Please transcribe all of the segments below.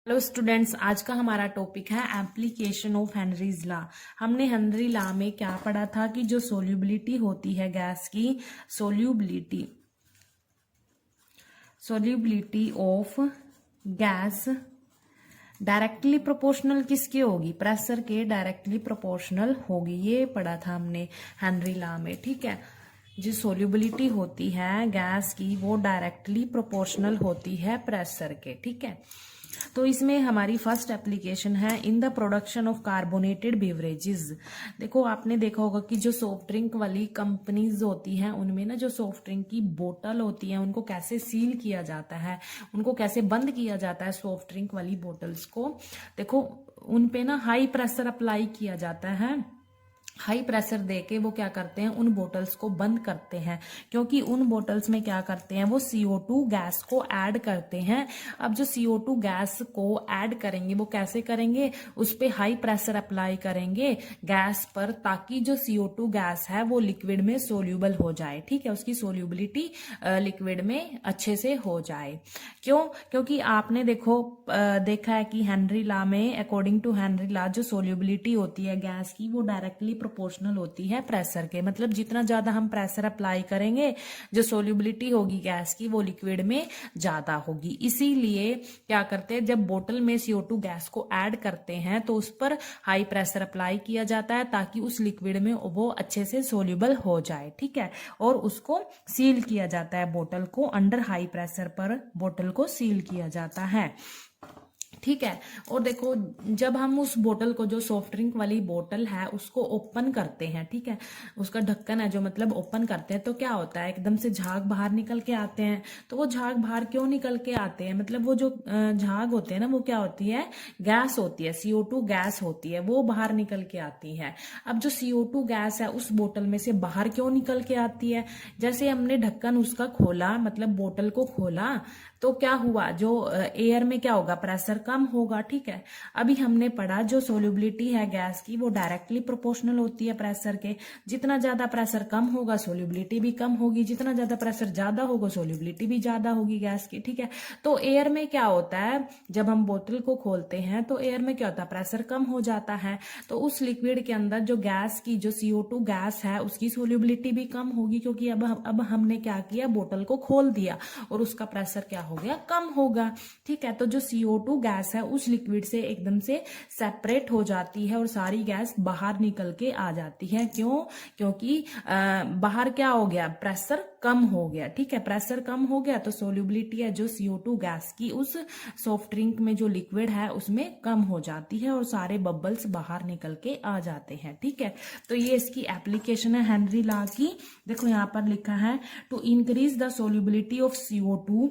Hello students, आज का हमारा टॉपिक है एप्लीकेशन ऑफ हेनरीज लॉ। हमने हेनरी लॉ में क्या पढ़ा था कि जो सोल्यूबिलिटी होती है गैस की, solubility of gas directly proportional किसके होगी? प्रेशर के डायरेक्टली प्रोपोर्शनल होगी। ये पढ़ा था हमने हेनरी लॉ में। ठीक है, जो सोल्यूबिलिटी होती है गैस की वो डायरेक्टली प्रोपोर्शनल होती है प्रेशर के। ठीक है, तो इसमें हमारी फर्स्ट एप्लीकेशन है in the production of carbonated beverages. देखो, आपने देखा होगा कि जो सॉफ्ट ड्रिंक वाली कंपनीज होती हैं उनमें ना जो सॉफ्ट ड्रिंक की बोतल होती है उनको कैसे सील किया जाता है, उनको कैसे बंद किया जाता है सॉफ्ट ड्रिंक वाली बोतल्स को। देखो, उन पे ना हाई प्रेशर अप्लाई किया जाता है। हाई प्रेशर देके वो क्या करते हैं, उन बोतल्स को बंद करते हैं, क्योंकि उन बोतल्स में क्या करते हैं, वो CO2 गैस को ऐड करते हैं। अब जो CO2 गैस को ऐड करेंगे वो कैसे करेंगे, उस पे हाई प्रेशर अप्लाई करेंगे गैस पर, ताकि जो CO2 गैस है वो लिक्विड में सोल्यूबल हो जाए। ठीक है, उसकी सोल्यूबिलिटी लिक्विड में अच्छे से हो जाए। क्यों? क्योंकि आपने देखा है कि हेनरी लॉ में, अकॉर्डिंग टू हेनरी लॉ, जो सोल्यूबिलिटी होती है गैस की वो डायरेक्टली प्रोपोर्शनल होती है प्रेशर के। मतलब जितना ज्यादा हम प्रेशर अप्लाई करेंगे, जो सोल्यूबिलिटी होगी गैस की वो लिक्विड में ज्यादा होगी। इसीलिए क्या करते हैं, जब बोतल में CO2 गैस को ऐड करते हैं तो उस पर हाई प्रेशर अप्लाई किया जाता है, ताकि उस लिक्विड में वो अच्छे से सोल्यूबल हो जाए। ठीक है, और उसको सील किया जाता है, बोतल को अंडर हाई प्रेशर पर बोतल को सील किया जाता है। ठीक है, और देखो, जब हम उस बोतल को, जो सॉफ्ट ड्रिंक वाली बोतल है उसको ओपन करते हैं, ठीक है, उसका ढक्कन है जो, मतलब ओपन करते हैं, तो क्या होता है, एकदम से झाग बाहर निकल के आते हैं। तो वो झाग बाहर क्यों निकल के आते हैं? मतलब वो जो झाग होते हैं ना, वो क्या होती है, गैस होती है, CO2 गैस होती है, वो बाहर निकल के आती है। अब जो CO2 गैस है उस बोतल में से बाहर क्यों निकल के आती है? जैसे हमने ढक्कन उसका खोला, मतलब बोतल को खोला, तो क्या हुआ, जो एयर में क्या होगा, प्रेशर कम होगा। ठीक है, अभी हमने पढ़ा जो सोल्यूबिलिटी है गैस की वो डायरेक्टली प्रोपोर्शनल होती है प्रेशर के। जितना ज्यादा प्रेशर कम होगा सोल्यूबिलिटी भी कम होगी, जितना ज्यादा प्रेशर ज्यादा होगा सोल्यूबिलिटी भी ज्यादा होगी गैस की। ठीक है, तो एयर में क्या होता है, जब हम बोतल को खोलते हैं तो एयर में क्या होता है, प्रेशर कम हो जाता है, तो उस लिक्विड के अंदर जो गैस की, जो CO2 गैस है उसकी सोल्यूबिलिटी भी कम होगी, क्योंकि अब हमने क्या किया, बोतल को खोल दिया और उसका प्रेशर क्या हो गया, कम होगा। ठीक है, तो जो CO2 गैस है उस लिक्विड से एकदम से सेपरेट हो जाती है और सारी गैस बाहर निकल के आ जाती है। क्यों? क्योंकि बाहर क्या हो गया, प्रेशर कम हो गया। ठीक है, प्रेशर कम हो गया तो सोल्यूबिलिटी है जो CO2 गैस की उस सॉफ्ट ड्रिंक में जो लिक्विड है उसमें कम हो जाती है और सारे बबल्स बाहर निकल के आ जाते हैं। ठीक है, तो ये इसकी एप्लीकेशन है हेनरी लॉ की। देखो यहाँ पर लिखा है, to increase the solubility of CO2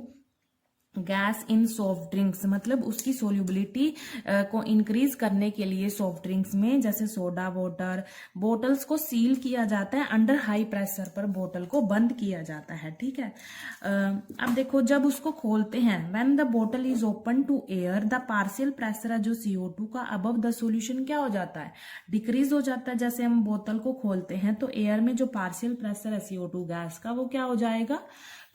gas in soft drinks, मतलब उसकी सोल्यूबिलिटी को इंक्रीज करने के लिए सॉफ्ट ड्रिंक्स में, जैसे सोडा वाटर, बोटल्स को सील किया जाता है, अंडर हाई प्रेशर पर बोतल को बंद किया जाता है। ठीक है, अब देखो, जब उसको खोलते हैं, व्हेन द बोतल is open to air, the partial pressure है जो CO2 का अबव द सोल्यूशन क्या हो जाता है, डिक्रीज हो जाता है। जैसे हम बोतल को खोलते हैं तो एयर में जो पार्शियल प्रेशर है CO2 गैस का वो क्या हो जाएगा,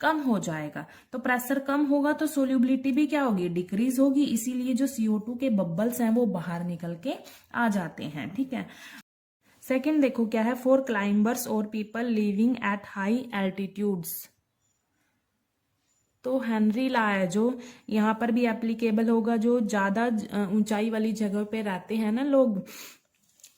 कम हो जाएगा। तो प्रेशर कम होगा तो सोल्यूबिलिटी भी क्या होगी, डिक्रीज होगी। इसीलिए जो CO2 के बबल्स हैं वो बाहर निकल के आ जाते हैं। ठीक है, सेकंड देखो क्या है, फॉर क्लाइंबर्स और people living at high altitudes. तो हेनरी लॉ है जो यहाँ पर भी एप्लीकेबल होगा, जो ज्यादा ऊंचाई वाली जगह पे रहते हैं ना लोग,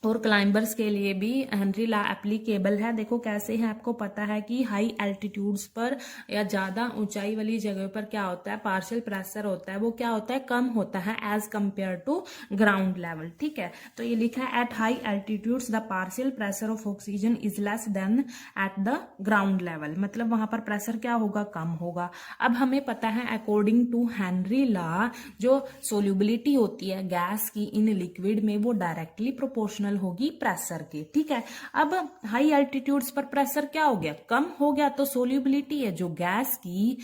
और क्लाइंबर्स के लिए भी हेनरी लॉ एप्लीकेबल है। देखो कैसे है, आपको पता है कि हाई एल्टीट्यूड्स पर या ज्यादा ऊंचाई वाली जगह पर क्या होता है, पार्शियल प्रेशर होता है वो क्या होता है, कम होता है as compare to ground level. ठीक है, तो ये लिखा है, at high altitudes the partial pressure of oxygen is less than at the ground level, मतलब वहां पर प्रेशर क्या होगा, कम होगा। अब हमें पता है अकॉर्डिंग टू हेनरी लॉ जो सोल्यूबिलिटी होती है गैस की इन लिक्विड में वो डायरेक्टली प्रोपोर्शनल होगी प्रेशर के। ठीक है, अब हाई एल्टीट्यूड्स पर प्रेशर क्या हो गया, कम हो गया, तो सोल्यूबिलिटी है जो गैस की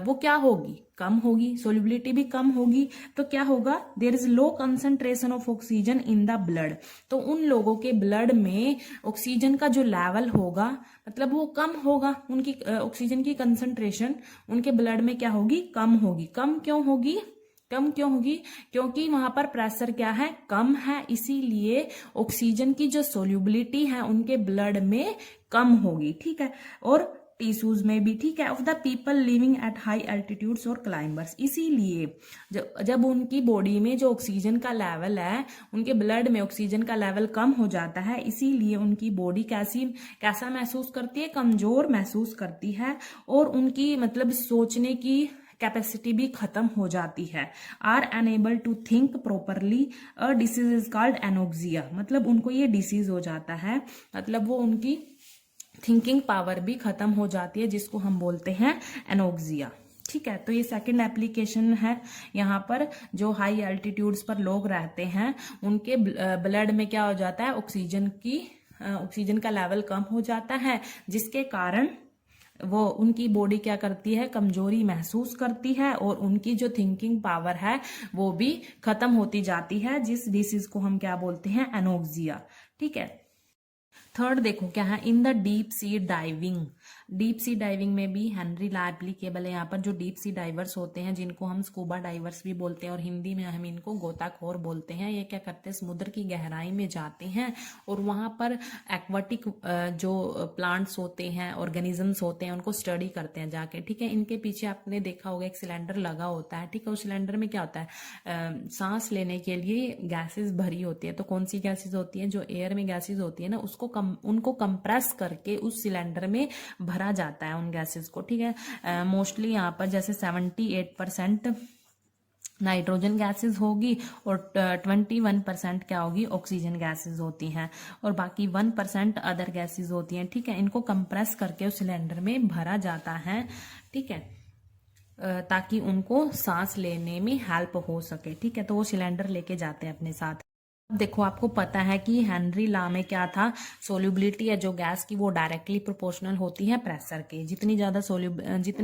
वो क्या होगी, कम होगी, सोल्यूबिलिटी भी कम होगी। तो क्या होगा, there is low concentration of oxygen in the blood, तो उन लोगों के ब्लड में ऑक्सीजन का जो लेवल होगा, मतलब वो कम होगा, उनकी ऑक्सीजन की कंसंट्रेशन उनके ब्लड में क्या होगी, कम होगी। कम क्यों होगी, कम क्यों होगी? क्योंकि वहां पर प्रेशर क्या है, कम है, इसीलिए ऑक्सीजन की जो सोल्यूबिलिटी है उनके ब्लड में कम होगी, ठीक है, और टिश्यूज में भी, ठीक है, of the people living at high altitudes और क्लाइंबर्स। इसीलिए जब उनकी बॉडी में जो ऑक्सीजन का लेवल है, उनके ब्लड में ऑक्सीजन का लेवल कम हो जाता है, इसीलिए उनकी बॉडी कैसा महसूस करती है, कमजोर महसूस करती है, और उनकी मतलब सोचने की कैपेसिटी भी खत्म हो जाती है। Are unable to think properly, a disease is called anoxia. मतलब उनको ये डिसीज हो जाता है, मतलब वो उनकी थिंकिंग पावर भी खत्म हो जाती है, जिसको हम बोलते हैं एनोक्सिया, ठीक है। तो ये सेकंड एप्लीकेशन है। यहाँ पर जो हाई एल्टीट्यूड्स पर लोग रहते हैं उनके ब्लड में क्या हो जाता है, ऑक्सीजन का लेवल कम हो जाता है, जिसके कारण वो उनकी बॉडी क्या करती है, कमजोरी महसूस करती है, और उनकी जो थिंकिंग पावर है वो भी खत्म होती जाती है, जिस डिसीज को हम क्या बोलते हैं, एनोक्सिया, ठीक है। थर्ड देखो क्या है, in the deep sea diving. Deep sea diving में भी हेनरी ला एप्लीकेबल है। यहाँ पर जो डीप सी डाइवर्स होते हैं, जिनको हम स्कूबा डाइवर्स भी बोलते हैं, और हिंदी में हम इनको गोताखोर बोलते हैं, ये क्या करते हैं, समुद्र की गहराई में जाते हैं और वहां पर एक्वाटिक जो प्लांट्स होते हैं, ऑर्गेनिजम्स होते हैं, उनको स्टडी करते हैं जाके, ठीक है। इनके पीछे आपने देखा होगा एक सिलेंडर लगा होता है, ठीक है। उस सिलेंडर में क्या होता है, सांस लेने के लिए गैसेस भरी होती है। तो कौन सी गैसेस होती है, जो एयर में गैसेस होती है ना, उनको कंप्रेस करके उस सिलेंडर में भरा जाता है, उन गैसेस को, ठीक है। मोस्टली यहाँ पर जैसे 78% नाइट्रोजन गैसेस होगी और 21% क्या होगी, ऑक्सीजन गैसेस होती हैं, और बाकी 1% अदर गैसेस होती हैं, ठीक है। इनको कंप्रेस करके उस सिलेंडर में भरा जाता है, ठीक है, ताकि उनको सांस लेने में हेल्प हो सके, ठीक है। तो वो सिलेंडर लेके जाते हैं अपने साथ। अब देखो, आपको पता है कि हेनरी ला में क्या था, सोल्यूबिलिटी है जो गैस की वो डायरेक्टली प्रोपोर्शनल होती है प्रेशर के। जितने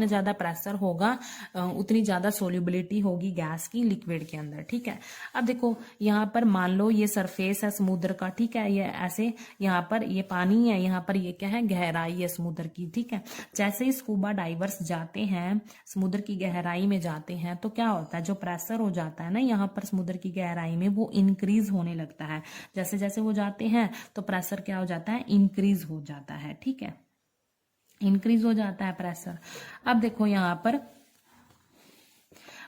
ज्यादा प्रेशर होगा उतनी ज्यादा सोल्यूबिलिटी होगी गैस की लिक्विड के अंदर, ठीक है। अब देखो यहाँ पर मान लो ये सरफेस है समुद्र का, ठीक है, ये ऐसे यहाँ पर ये पानी है, यहाँ पर ये क्या है, गहराई है समुद्र की, ठीक है। जैसे ही स्कूबा डाइवर्स जाते हैं समुद्र की गहराई में जाते हैं, तो क्या होता है, जो प्रेशर हो जाता है ना यहाँ पर समुद्र की गहराई में, वो इंक्रीज होने लगता है। जैसे जैसे वो जाते हैं तो प्रेशर क्या हो जाता है, इंक्रीज हो जाता है, ठीक है, इंक्रीज हो जाता है प्रेशर। अब देखो यहाँ पर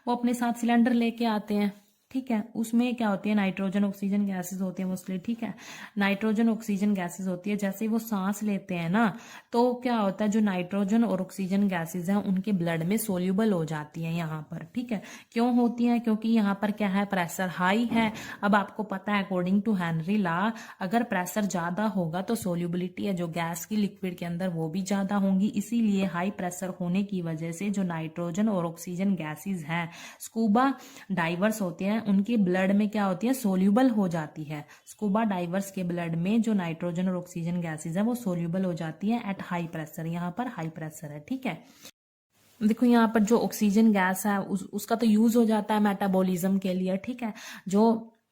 वो अपने साथ सिलेंडर लेके आते हैं, ठीक है। उसमें क्या होती है, नाइट्रोजन ऑक्सीजन गैसेस होती है मोस्टली, ठीक है। नाइट्रोजन ऑक्सीजन गैसेस होती है। जैसे ही वो सांस लेते हैं ना, तो क्या होता है, जो नाइट्रोजन और ऑक्सीजन गैसेस हैं उनके ब्लड में सोल्यूबल हो जाती है यहाँ पर, ठीक है। क्यों होती है, क्योंकि यहाँ पर क्या है, प्रेशर हाई है। अब आपको पता है अकॉर्डिंग टू हेनरी ला, अगर प्रेशर ज्यादा होगा तो सोल्यूबिलिटी है जो गैस की लिक्विड के अंदर वो भी ज्यादा होंगी। इसीलिए हाई प्रेशर होने की वजह से जो नाइट्रोजन और ऑक्सीजन गैसेस हैं, स्कूबा डाइवर्स होते हैं, उनके ब्लड में क्या होती है, सोल्यूबल हो जाती है। स्कूबा डाइवर्स के ब्लड में जो नाइट्रोजन और ऑक्सीजन गैसेस है वो सोल्यूबल हो जाती है एट हाई प्रेशर। यहाँ पर हाई प्रेशर है, ठीक है। देखो यहाँ पर जो ऑक्सीजन गैस है उसका तो यूज हो जाता है मेटाबॉलिज्म के लिए, ठीक है।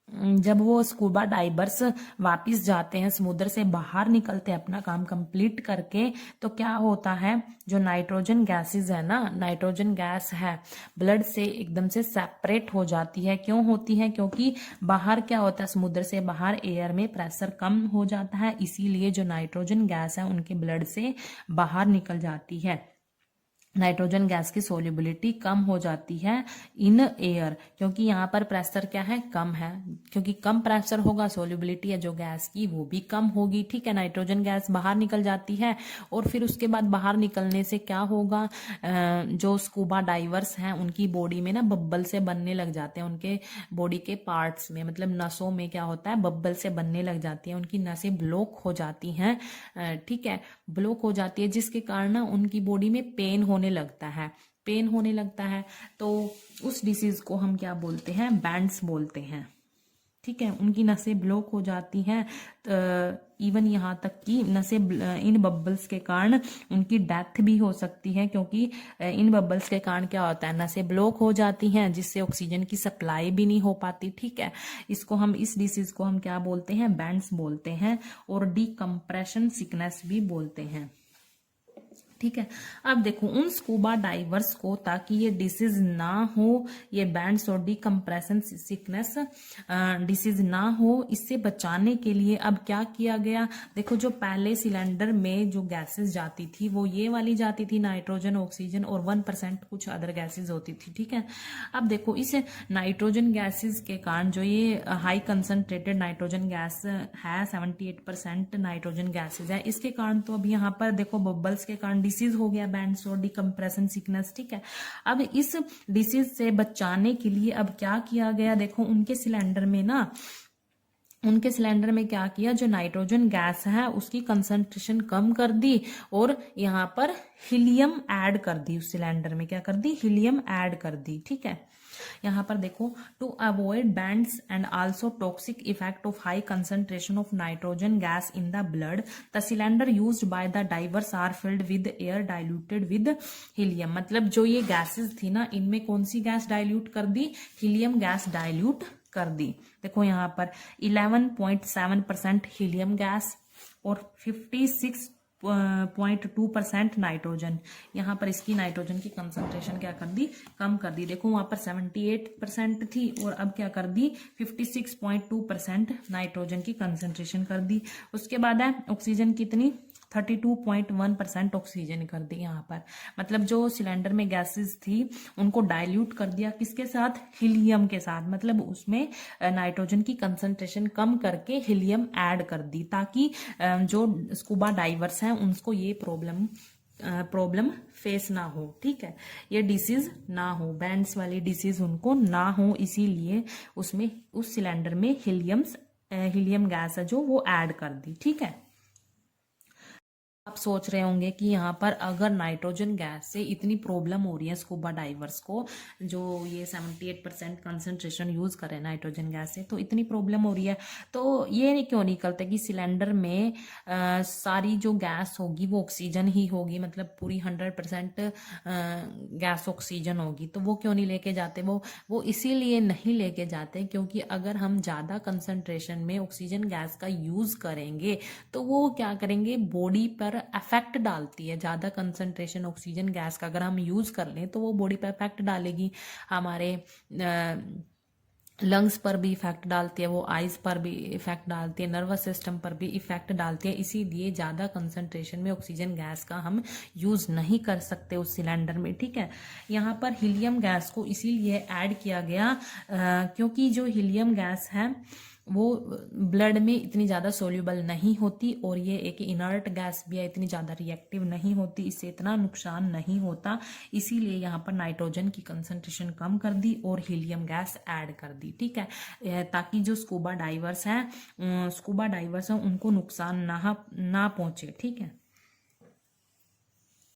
जब वो स्कूबा डाइवर्स वापिस जाते हैं, समुद्र से बाहर निकलते हैं अपना काम कंप्लीट करके, तो क्या होता है, जो नाइट्रोजन गैसेस है ना, नाइट्रोजन गैस है ब्लड से एकदम से सेपरेट हो जाती है। क्यों होती है, क्योंकि बाहर क्या होता है, समुद्र से बाहर एयर में प्रेशर कम हो जाता है, इसीलिए जो नाइट्रोजन गैस है उनके ब्लड से बाहर निकल जाती है। नाइट्रोजन गैस की सोल्यूबिलिटी कम हो जाती है इन एयर, क्योंकि यहाँ पर प्रेशर क्या है, कम है। क्योंकि कम प्रेशर होगा, सोल्यूबिलिटी है जो गैस की वो भी कम होगी, ठीक है। नाइट्रोजन गैस बाहर निकल जाती है, और फिर उसके बाद बाहर निकलने से क्या होगा, जो स्कूबा डाइवर्स हैं उनकी बॉडी में ना बब्बल से बनने लग जाते हैं। उनके बॉडी के पार्ट्स में, मतलब नसों में क्या होता है, बब्बल से बनने लग जाती है, उनकी नसें ब्लॉक हो जाती हैं, ठीक है, ब्लॉक हो जाती है, जिसके कारण ना उनकी बॉडी में पेन होने लगता है। तो उस डिसीज को हम क्या बोलते हैं, बैंड्स बोलते हैं, ठीक है। उनकी नसें ब्लॉक हो जाती हैं, इवन यहाँ तक कि नसें इन बबल्स के कारण उनकी डेथ भी हो सकती है, क्योंकि इन बबल्स के कारण क्या होता है, नसें ब्लॉक हो जाती हैं, जिससे ऑक्सीजन की सप्लाई भी नहीं हो पाती, ठीक है। इस डिसीज को हम क्या बोलते हैं, बैंड्स बोलते हैं, और डीकम्प्रेशन सिकनेस भी बोलते हैं, ठीक है। अब देखो उन स्कूबा डाइवर्स को, ताकि ये डिसीज ना हो, ये बैंड्स और डिकम्प्रेशन सिकनेस डिसीज ना हो, इससे बचाने के लिए अब क्या किया गया। देखो जो पहले सिलेंडर में जो गैसेस जाती थी वो ये वाली जाती थी, नाइट्रोजन, ऑक्सीजन और 1% कुछ अदर गैसेस होती थी। ठीक है। अब देखो इस नाइट्रोजन गैसेस के कारण, जो ये हाई कंसंट्रेटेड नाइट्रोजन गैस है, 78% नाइट्रोजन गैसेस है, इसके कारण तो अब यहाँ पर देखो बबल्स के कारण डिसीज हो गया, बैंड्स और डिकम्प्रेशन सिकनेस। ठीक है। अब इस डिसीज से बचाने के लिए अब क्या किया गया, देखो उनके सिलेंडर में क्या किया, जो नाइट्रोजन गैस है उसकी कंसंट्रेशन कम कर दी और यहाँ पर हीलियम ऐड कर दी। उस सिलेंडर में क्या कर दी, हीलियम ऐड कर दी। ठीक है। यहाँ पर देखो, to avoid bends and also toxic effect of high concentration of nitrogen gas in the blood, the cylinder used by the divers are filled with air diluted with helium. मतलब जो ये gases थी ना, इनमें कौन सी गैस डाइल्यूट कर दी, helium gas dilute कर दी। देखो यहाँ पर 11.7% हीलियम गैस और 56.2% नाइट्रोजन। यहाँ पर इसकी नाइट्रोजन की कंसंट्रेशन क्या कर दी, कम कर दी। देखो वहां पर 78% थी और अब क्या कर दी, 56.2% नाइट्रोजन की कंसंट्रेशन कर दी। उसके बाद है ऑक्सीजन कितनी, 32.1% ऑक्सीजन कर दी। यहाँ पर मतलब जो सिलेंडर में गैसेस थी उनको डाइल्यूट कर दिया, किसके साथ, हीलियम के साथ। मतलब उसमें नाइट्रोजन की कंसंट्रेशन कम करके हीलियम ऐड कर दी, ताकि जो स्कूबा डाइवर्स हैं उनको ये प्रॉब्लम फेस ना हो। ठीक है, ये डिसीज ना हो, बैंड्स वाली डिसीज उनको ना हो, इसीलिए उसमें उस सिलेंडर में हीलियम गैस है जो वो ऐड कर दी। ठीक है। आप सोच रहे होंगे कि यहाँ पर अगर नाइट्रोजन गैस से इतनी प्रॉब्लम हो रही है स्कूबा डाइवर्स को, जो ये 78% कंसंट्रेशन यूज करे नाइट्रोजन गैस से, तो इतनी प्रॉब्लम हो रही है, तो ये क्यों नहीं करते कि सिलेंडर में सारी जो गैस होगी वो ऑक्सीजन ही होगी, मतलब पूरी 100% गैस ऑक्सीजन होगी, तो वो क्यों नहीं लेके जाते। वो इसीलिए नहीं लेके जाते क्योंकि अगर हम ज़्यादा कंसंट्रेशन में ऑक्सीजन गैस का यूज करेंगे तो वो क्या करेंगे, बॉडी पर इफेक्ट डालती है। ज्यादा कंसंट्रेशन ऑक्सीजन गैस का अगर हम यूज कर लें तो वो बॉडी पर इफेक्ट डालेगी, हमारे लंग्स पर भी इफेक्ट डालती है, वो आइज पर भी इफेक्ट डालती है, नर्वस सिस्टम पर भी इफेक्ट डालती है। इसीलिए ज्यादा कंसंट्रेशन में ऑक्सीजन गैस का हम यूज नहीं कर सकते उस सिलेंडर में। ठीक है। यहाँ पर हीलियम गैस को इसीलिए ऐड किया गया क्योंकि जो हीलियम गैस है वो ब्लड में इतनी ज़्यादा सोल्यूबल नहीं होती और ये एक इनर्ट गैस भी है, इतनी ज़्यादा रिएक्टिव नहीं होती, इससे इतना नुकसान नहीं होता। इसीलिए यहाँ पर नाइट्रोजन की कंसंट्रेशन कम कर दी और हीलियम गैस ऐड कर दी। ठीक है, ताकि जो स्कूबा डाइवर्स हैं उनको नुकसान ना पहुंचे। ठीक है।